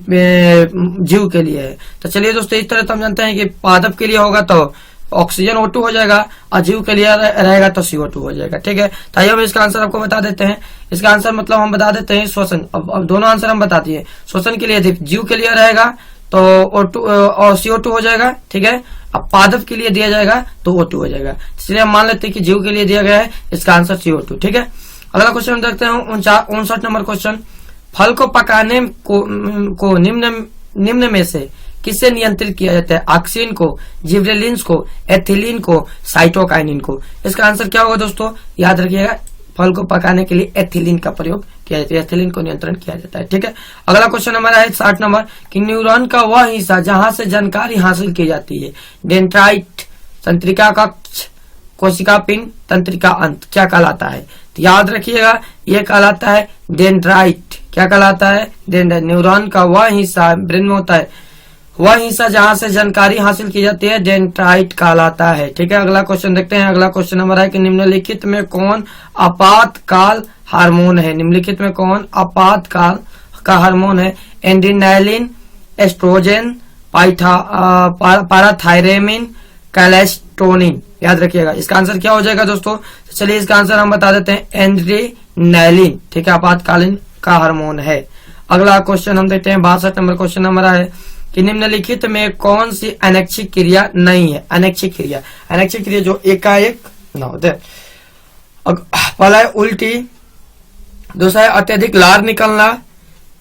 जीव के लिए है। तो चलिए दोस्तों, इस तरह तो हम जानते हैं कि पादप के लिए होगा तो ऑक्सीजन O2 हो जाएगा, और जीव के लिए रहेगा तो CO2 हो जाएगा। ठीक है, तो आइए हम इसका आंसर आपको बता देते हैं। इसका आंसर मतलब हम बता देते हैं श्वसन। अब दोनों आंसर हम बता दिए। श्वसन के लिए जीव के लिए रहेगा तो O2 और CO2 हो जाएगा, ठीक है। अब पादप के लिए दिया जाएगा तो O2 हो जाएगा, इसलिए हम मान लेते हैं कि जीव के लिए दिया गया है, इसका आंसर CO2, ठीक है। अगला क्वेश्चन हम देखते हैं 59 नंबर क्वेश्चन। फल को पकाने को निम्न में से किससे नियंत्रित किया जाता है? ऑक्सीन को, जिबरेलिन्स को, एथिलीन को, साइटोकाइनिन को। इसका आंसर क्या होगा दोस्तों? याद रखिएगा, फल को पकाने के लिए एथिलीन का प्रयोग किया जाता है, एथिलीन को नियंत्रण किया जाता है, ठीक है। अगला क्वेश्चन हमारा है 60 नंबर कि न्यूरॉन का वह हिस्सा जहां से जानकारी हासिल की जाती है, डेंड्राइट, तंत्रिका कक्ष, कोशिका पिंड, तंत्रिका अंत, क्या कहलाता है? तो याद रखिएगा, यह कहलाता है डेंड्राइट। क्या कहलाता है? डेंड्राइट। न्यूरॉन का वह हिस्सा, ब्रेन में होता है, वह हिस्सा जहां से जानकारी हासिल की जाती है, डेंड्राइट कहलाता है, ठीक है। अगला क्वेश्चन देखते हैं। अगला क्वेश्चन नंबर है कि निम्नलिखित में कौन आपातकाल हार्मोन है? निम्नलिखित में कौन आपातकाल का हार्मोन है? एड्रेनालिन, एस्ट्रोजन, पाराथायरामिन, कैलेस्टोनिन। याद रखिएगा, इसका आंसर क्या हो जाएगा दोस्तों? तो चलिए इसका आंसर हम बता देते हैं, एड्रेनालिन, ठीक है, आपातकालीन का हार्मोन है। अगला क्वेश्चन हम देखते हैं 62 नंबर क्वेश्चन हमारा है कि निम्नलिखित में कौन सी अनैच्छिक क्रिया नहीं है? अनैच्छिक क्रिया, अनैच्छिक क्रिया जो एकाएक न होते। पहला है उल्टी, दूसरा है अत्यधिक लार निकलना,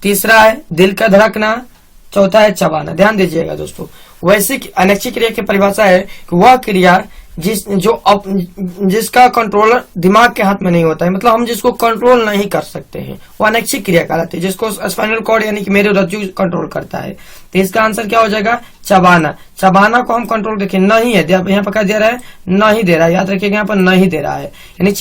तीसरा है दिल का धड़कना, चौथा है चबाना। ध्यान दीजिएगा दोस्तों, वैसे अनैच्छिक क्रिया की परिभाषा है कि वह क्रिया जिसका कंट्रोलर दिमाग के हाथ में नहीं होता है, मतलब हम जिसको कंट्रोल नहीं कर सकते हैं, वो अनैच्छिक क्रिया कहलाती है, जिसको स्पाइनल कॉर्ड यानी कि मेरे रज्जु कंट्रोल करता है। तो इसका आंसर क्या हो जाएगा? चबाना। चबाना को हम कंट्रोल देखिए नहीं है, यहाँ पर क्या दे रहा है? नहीं दे रहा है, याद रखिएगा, यहाँ पर नहीं दे रहा है। यानी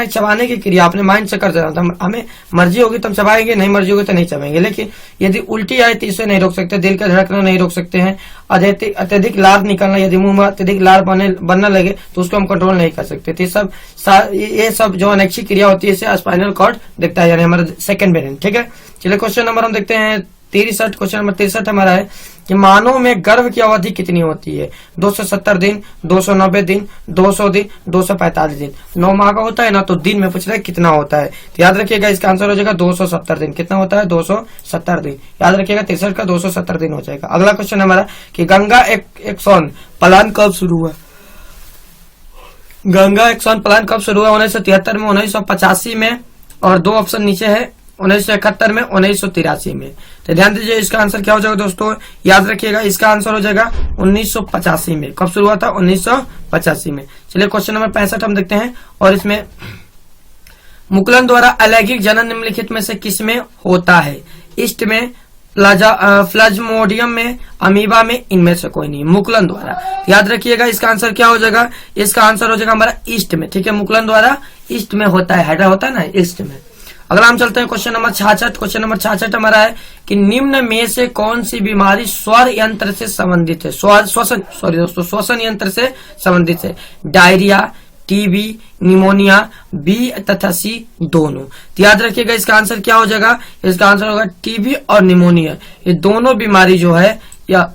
चबाने की क्रिया अपने माइंड से करते रहते हैं, हमें मर्जी होगी तो हम चबाएंगे, नहीं मर्जी होगी तो नहीं चबाएंगे। लेकिन यदि उल्टी आए तो इसे नहीं रोक सकते, दिल का धड़कना नहीं रोक सकते हैं, अत्यधिक लार निकलना, यदि मुंह में अत्यधिक लार बनने लगे तो उसको हम कंट्रोल नहीं कर सकते। तो ये सब जो अनैच्छिक क्रिया होती है इसे स्पाइनल कॉर्ड देखता है, यानी हमारा सेकंड ब्रेन, ठीक है। चलिए क्वेश्चन नंबर हम देखते हैं 63। क्वेश्चन नंबर 63 हमारा है कि मानव में गर्भ की अवधि कितनी होती है? 270 दिन, 290 दिन, 200 दिन, 245 दिन। 9 माह का होता है ना, तो दिन में पूछ रहा है कितना होता है। तो याद रखिएगा, इसका आंसर हो जाएगा 270 दिन। कितना होता है? 270 दिन। याद रखिएगा, 63 का 270 दिन हो जाएगा। अगला क्वेश्चन हमारा कि गंगा एक्शन प्लान कब शुरू हुआ? गंगा एक्शन प्लान कब शुरू हुआ? 1973 में, 1985 में, और दो ऑप्शन नीचे है, 1971 में, 1983 में। तो ध्यान दीजिए, इसका आंसर क्या हो जाएगा दोस्तों? याद रखिएगा, इसका आंसर हो जाएगा 1985 में। कब शुरू हुआ था? 1985 में। चलिए क्वेश्चन नंबर 65 हम देखते हैं, और इसमें मुकुलन द्वारा अलैंगिक जनन निम्नलिखित में से किसमें होता है? ईस्ट में, प्लाज्मोडियम में, अमीबा में, इनमें से कोई नहीं। मुकुलन द्वारा, याद रखिएगा, इसका आंसर क्या हो जाएगा? इसका आंसर हो जाएगा हमारा ईस्ट में, ठीक है। मुकुलन द्वारा ईस्ट में होता है, हाइड्रा होता है ना, ईस्ट में। अगला हम चलते हैं क्वेश्चन नंबर 66। क्वेश्चन नंबर 66 हमारा है कि निम्न में से कौन सी बीमारी स्वर यंत्र से संबंधित है? श्वसन यंत्र से संबंधित है। डायरिया, टीबी, निमोनिया, बी तथा सी दोनों। तो याद रखिएगा, इसका आंसर क्या हो जाएगा? इसका आंसर होगा टीबी और निमोनिया, ये दोनों बीमारी जो है या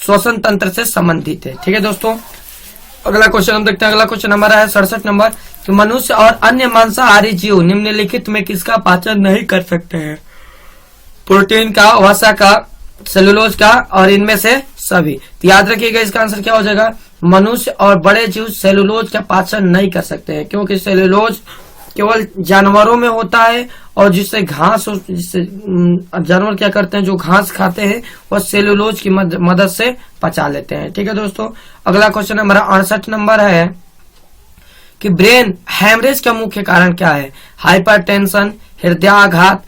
श्वसन तंत्र से संबंधित है, ठीक है दोस्तों। अगला क्वेश्चन हम देखते हैं। अगला क्वेश्चन हमारा है 67 नंबर कि मनुष्य और अन्य मांसाहारी जीव निम्नलिखित में किसका पाचन नहीं कर सकते हैं? प्रोटीन का, वसा का, सेलुलोज का, और इनमें से सभी। तो याद रखिएगा, इसका आंसर क्या हो जाएगा? मनुष्य और बड़े जीव सेलुलोज का पाचन नहीं कर सकते हैं, क्योंकि सेलुलोज केवल जानवरों में होता है, और जिससे जानवर क्या करते हैं, जो घास खाते हैं वह सेलुलोज की मदद से पचा लेते हैं, ठीक है दोस्तों। अगला क्वेश्चन हमारा 68 नंबर है कि ब्रेन हैमरेज का मुख्य कारण क्या है? हाइपरटेंशन, हृदयाघात,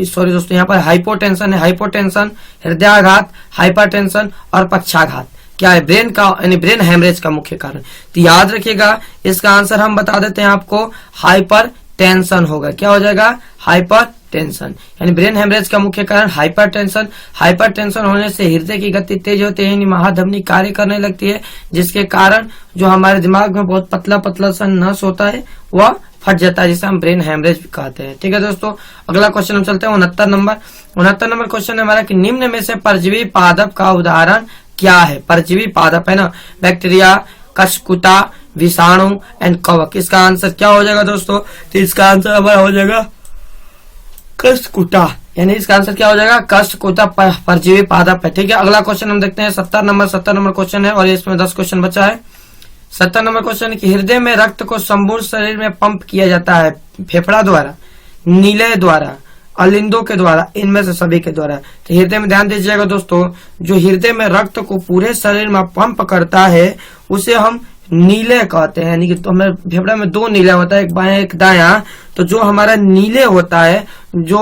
सॉरी दोस्तों, यहाँ पर हाइपोटेंशन है, हाइपोटेंशन, हृदयाघात, हाइपरटेंशन और पक्षाघात क्या है? ब्रेन का, यानी ब्रेन हैमरेज का मुख्य कारण। तो याद रखिएगा, इसका आंसर हम बता देते हैं आपको, हाइपर टेंशन होगा। क्या हो जाएगा? हाइपर टेंशन, यानी ब्रेन हेमरेज का मुख्य कारण हाइपर टेंशन। हाइपर टेंशन होने से हृदय की गति तेज होती है, यानी महाधमनी कार्य करने लगती है, जिसके कारण जो हमारे दिमाग में बहुत पतला पतला सा नस होता है वह फट जाता है, जिसे हम ब्रेन हेमरेज कहते हैं, ठीक है दोस्तों। अगला क्वेश्चन हम चलते हैं 69 नंबर। 69 नंबर क्वेश्चन हमारा कि निम्न में से परजीवी पादप का उदाहरण क्या है? परजीवी पादप है ना, बैक्टीरिया, कशकुता, विषाणु एंड कवक। इसका आंसर क्या हो जाएगा दोस्तों? तो इसका आंसर हमारा हो जाएगा कशकुटा। यानी इसका आंसर क्या हो जाएगा, कष्टकुता परजीवी पादप है। ठीक है, अगला क्वेश्चन हम देखते हैं 70 नंबर क्वेश्चन है और इसमें 10 क्वेश्चन बचा है। 70 नंबर क्वेश्चन कि हृदय में रक्त को संपूर्ण शरीर में पंप किया जाता है फेफड़ा द्वारा, नीले द्वारा, अलिंदों के द्वारा, इनमें से सभी के द्वारा। तो हृदय में ध्यान दीजिएगा दोस्तों, जो हृदय में रक्त को पूरे शरीर में पंप करता है उसे हम नीले कहते हैं। यानी कि तो हमें फेफड़ा में 2 नीले होता है, एक बायां एक दायां। तो जो हमारा नीले होता है जो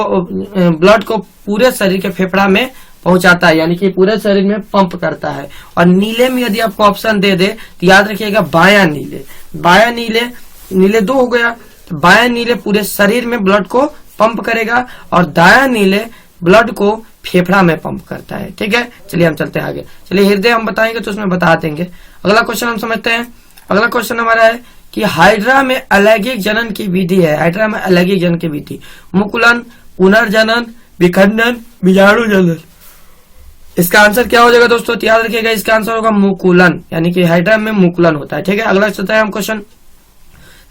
ब्लड को पूरे शरीर के फेफड़ा में पहुंचाता है, यानी कि पूरे शरीर में पंप करता है। और नीले में यदि आपको ऑप्शन दे दे तो याद रखिएगा बायां नीले। बायां नीले 2 हो गया, तो बायां नीले पूरे शरीर में ब्लड को पंप करेगा और दायां नीले ब्लड को फेफड़ा में पंप करता है। ठीक है, चलिए हम चलते हैं आगे। चलिए हृदय हम बताएंगे तो उसमें बता देंगे। अगला क्वेश्चन हम समझते हैं। अगला क्वेश्चन हमारा है कि हाइड्रा में अलैंगिक जनन की विधि है। हाइड्रा में अलैंगिक जनन की विधि, मुकुलन, पुनर्जनन, विखंडन, बीजाणु जनन। इसका आंसर क्या हो जाएगा दोस्तों, याद रखिएगा इसका आंसर होगा मुकुलन, यानी कि हाइड्रा में मुकुलन होता है। ठीक है, अगला चलता है हम क्वेश्चन,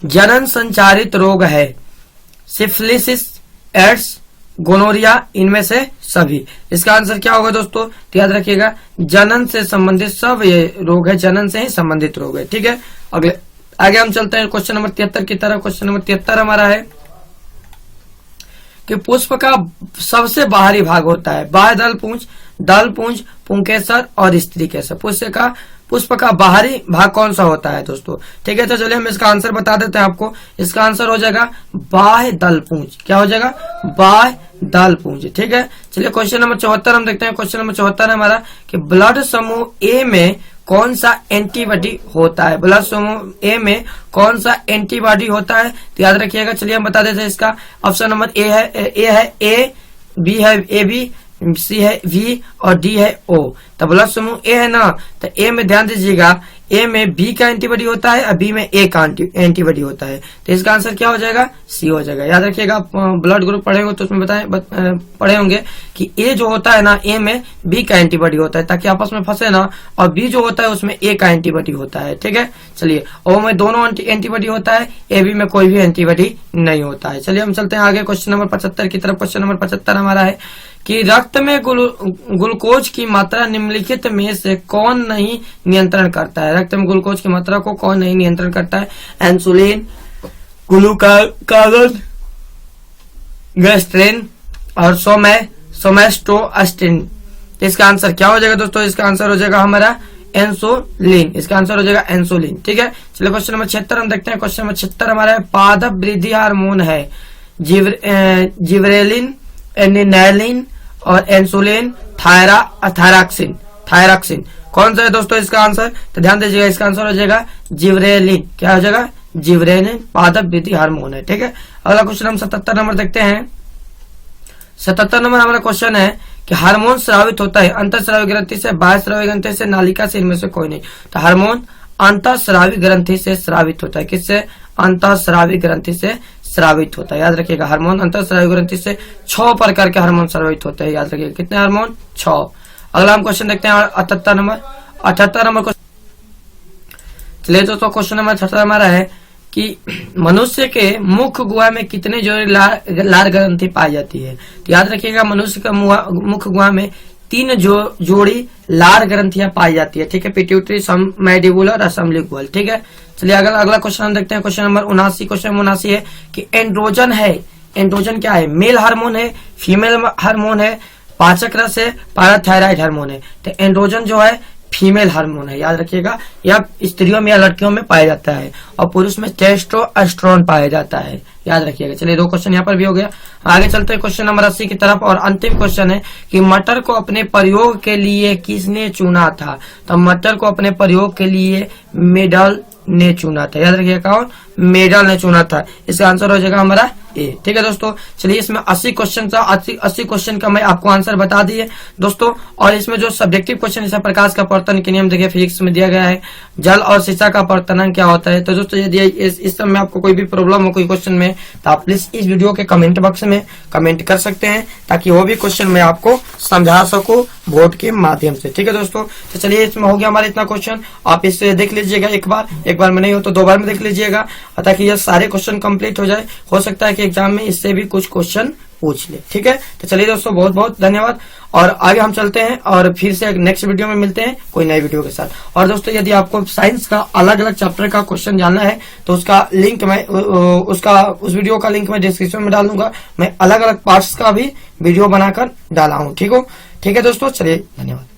जनन संचारित रोग है सिफिलिस, एड्स, गोनोरिया, इनमें से सभी। इसका आंसर क्या होगा दोस्तों, याद रखिएगा जनन से संबंधित सब ये रोग है, जनन से ही संबंधित रोग है। ठीक है, अगले आगे हम चलते हैं क्वेश्चन नंबर 73 की तरफ। क्वेश्चन नंबर 73 हमारा है कि पुष्प का सबसे बाहरी भाग होता है बाह्य दल पुंज, पुंकेसर और स्त्री केसर। पुष्प का बाहरी भाग कौन सा होता है दोस्तों। ठीक है, तो चलिए हम इसका आंसर बता देते हैं आपको। इसका आंसर हो जाएगा बाह्य दल पुंज। क्या हो जाएगा, बाह्य दल पुंज। ठीक है, चलिए क्वेश्चन नंबर 74 हम देखते हैं। क्वेश्चन नंबर 74 है हमारा कि ब्लड समूह ए में कौन सा एंटीबॉडी होता है। ब्लड समूह ए में कौन सा एंटीबॉडी होता है, तो याद रखिएगा। चलिए हम बता देते हैं इसका। ऑप्शन नंबर ए है ए, बी है ए बी, सी है वी और डी है ओ। तो ब्लड समूह ए है ना, तो ए में ध्यान दीजिएगा, ए में बी का एंटीबॉडी होता है और बी में ए का एंटीबॉडी होता है। तो इसका आंसर क्या हो जाएगा, सी हो जाएगा। याद रखिएगा, ब्लड ग्रुप पढ़े होंगे तो उसमें पढ़े होंगे कि ए जो होता है ना, ए में बी का एंटीबॉडी होता है ताकि आपस में फंसे ना, और बी जो होता है उसमें ए का एंटीबॉडी होता है। ठीक है, चलिए ओ में दोनों एंटीबॉडी होता है, ए बी में कोई भी एंटीबॉडी नहीं होता है। चलिए हम चलते हैं आगे क्वेश्चन नंबर 75 की तरफ। क्वेश्चन नंबर 75 हमारा है कि रक्त में ग्लूकोज की मात्रा निम्नलिखित में से कौन नहीं नियंत्रण करता है। रक्त में ग्लूकोज की मात्रा को कौन नहीं नियंत्रण करता है, इंसुलिन, ग्लूकागॉन, गैस्ट्रिन और सोमेस्टोस्टेटिन। इसका आंसर क्या हो जाएगा दोस्तों, इसका आंसर हो जाएगा हमारा इंसुलिन। इसका आंसर हो जाएगा इंसुलिन। ठीक है, चलिए क्वेश्चन नंबर 76 हम देखते हैं। क्वेश्चन नंबर 76 हमारा है पादप वृद्धि हार्मोन है जिब्रेलिन, एनिनालिन और इंसुलिन, थायरॉक्सिन। कौन सा है दोस्तों इसका आंसर, तो ध्यान दीजिएगा इसका आंसर हो जाएगा जिब्रेलिन। क्या हो जाएगा, जिब्रेलिन पादप वृद्धि हार्मोन है। ठीक है, अगला क्वेश्चन हम 77 नंबर देखते हैं। 77 नंबर हमारा क्वेश्चन है कि हार्मोन स्रावित होता है अंतःस्रावी ग्रंथि से, बाह्य स्रावी ग्रंथि से, नालिका से, इनमें से कोई नहीं। तो हार्मोन अंतःस्रावी ग्रंथि से स्रावित होता है। किससे, अंतःस्रावी ग्रंथि से स्रावित होता है। याद रखिएगा, हार्मोन अंतःस्रावी ग्रंथि से 6 प्रकार के हार्मोन स्रावित होते हैं। याद रखिएगा कितने हार्मोन, 6। अगला हम क्वेश्चन देखते हैं 78 नंबर क्वेश्चन। चलिए दोस्तों क्वेश्चन नंबर 78 हमारा है कि मनुष्य के मुख गुहा में कितने जोड़ी लार ग्रंथि पाई जाती है। तो याद रखिएगा, मनुष्य का मुख गुहा में 3 जोड़ी लार ग्रंथियां पाई जाती है। ठीक है, पिट्यूटरी, मैंडिबुलर और सबलिंगुअल। ठीक है, चलिए अगला क्वेश्चन हम देखते हैं। Question number 79। क्वेश्चन नंबर 79 है कि एंड्रोजन है। एंड्रोजन क्या है, मेल हार्मोन है, फीमेल हार्मोन है, पाचक रस है, पैराथायराइड हार्मोन है। तो एंड्रोजन जो है फीमेल हार्मोन है। याद रखिएगा, यह स्त्रियों में या लड़कियों में पाया जाता है और पुरुष में टेस्टोस्टेरोन पाया जाता है। याद रखिएगा। चलिए 2 क्वेश्चन यहाँ पर भी हो गया। आगे चलते हैं क्वेश्चन नंबर 80 की तरफ और अंतिम क्वेश्चन है कि मटर को अपने प्रयोग के लिए किसने चुना था। तो मटर को अपने प्रयोग के लिए मेडल ने चुना था। याद रखिएगा, कौन, मेडल ने चुना था। इसका आंसर हो जाएगा हमारा ए। ठीक है दोस्तों, चलिए इसमें 80 क्वेश्चन था। 80 क्वेश्चन का मैं आपको आंसर बता दिए दोस्तों। और इसमें जो सब्जेक्टिव क्वेश्चन जैसे प्रकाश का अपवर्तन के नियम देखिए फिजिक्स में दिया गया है, जल और शीशा का अपवर्तन क्या होता है। तो दोस्तों यदि इस समय आपको कोई भी प्रॉब्लम हो कोई क्वेश्चन में, तो आप प्लीज इस वीडियो के कमेंट बॉक्स में कमेंट कर सकते हैं ताकि वो भी क्वेश्चन मैं आपको समझा सकूं बोर्ड के माध्यम से। ठीक है दोस्तों, तो चलिए इसमें हो गया हमारा इतना क्वेश्चन। आप इसे देख लीजिएगा एक बार में नहीं हो तो 2 बार में देख लीजिएगा ताकि ये सारे क्वेश्चन कंप्लीट हो जाए। हो सकता है कि एग्जाम में इससे भी कुछ क्वेश्चन पूछ ले। ठीक है, तो चलिए दोस्तों, बहुत बहुत धन्यवाद और आगे हम चलते हैं और फिर से एक नेक्स्ट वीडियो में मिलते हैं कोई नई वीडियो के साथ। और दोस्तों, यदि आपको साइंस का अलग अलग चैप्टर का क्वेश्चन जानना है तो उसका लिंक मैं उस वीडियो का लिंक मैं डिस्क्रिप्शन में डाल दूंगा। मैं अलग अलग पार्ट्स का भी वीडियो बनाकर डाला हूँ। ठीक है दोस्तों, चलिए धन्यवाद।